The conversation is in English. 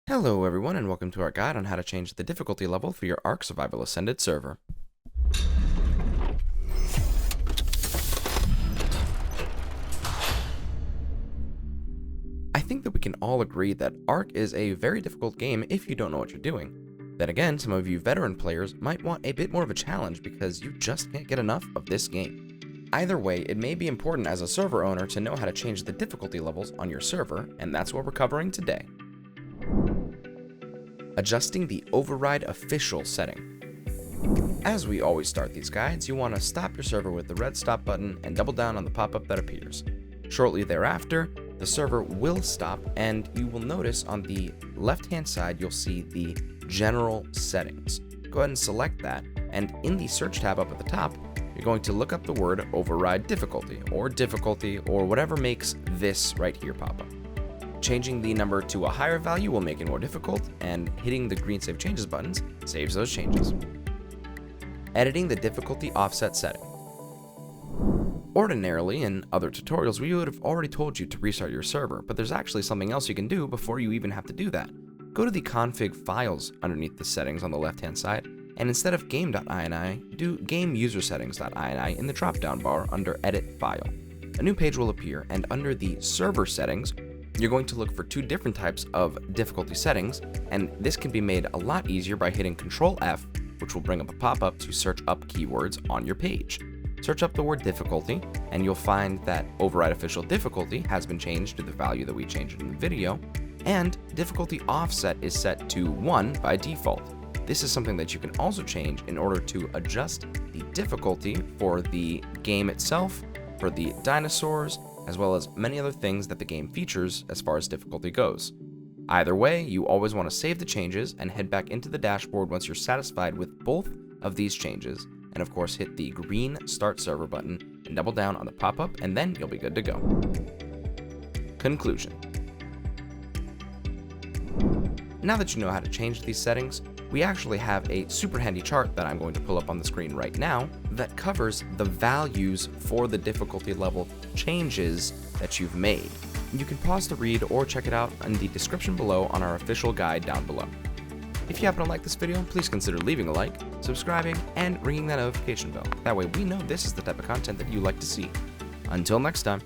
Hello everyone and welcome to our guide on how to change the difficulty level for your Ark Survival Ascended server. I think that we can all agree that Ark is a very difficult game if you don't know what you're doing. Then again, some of you veteran players might want a bit more of a challenge because you just can't get enough of this game. Either way, it may be important as a server owner to know how to change the difficulty levels on your server, and that's what we're covering today. Adjusting the override official setting. As we always start these guides, you want to stop your server with the red stop button and double down on the pop-up that appears. Shortly thereafter, the server will stop and you will notice on the left-hand side you'll see the general settings. Go ahead and select that, and in the search tab up at the top, you're going to look up the word override difficulty or whatever makes this right here pop up. Changing the number to a higher value will make it more difficult, and hitting the green Save Changes buttons saves those changes. Editing the difficulty offset setting. Ordinarily, in other tutorials, we would have already told you to restart your server, but there's actually something else you can do before you even have to do that. Go to the config files underneath the settings on the left-hand side, and instead of game.ini, do gameusersettings.ini in the drop-down bar under Edit File. A new page will appear, and under the server settings, you're going to look for two different types of difficulty settings, and this can be made a lot easier by hitting Ctrl F, which will bring up a pop-up to search up keywords on your page. Search up the word difficulty, and you'll find that override official difficulty has been changed to the value that we changed in the video, and difficulty offset is set to 1 by default. This is something that you can also change in order to adjust the difficulty for the game itself, for the dinosaurs, as well as many other things that the game features as far as difficulty goes. Either way, you always want to save the changes and head back into the dashboard once you're satisfied with both of these changes, and of course hit the green Start Server button and double down on the pop-up, and then you'll be good to go. Conclusion. Now that you know how to change these settings, we actually have a super handy chart that I'm going to pull up on the screen right now that covers the values for the difficulty level changes that you've made. You can pause to read or check it out in the description below on our official guide down below. If you happen to like this video, please consider leaving a like, subscribing, and ringing that notification bell. That way we know this is the type of content that you like to see. Until next time.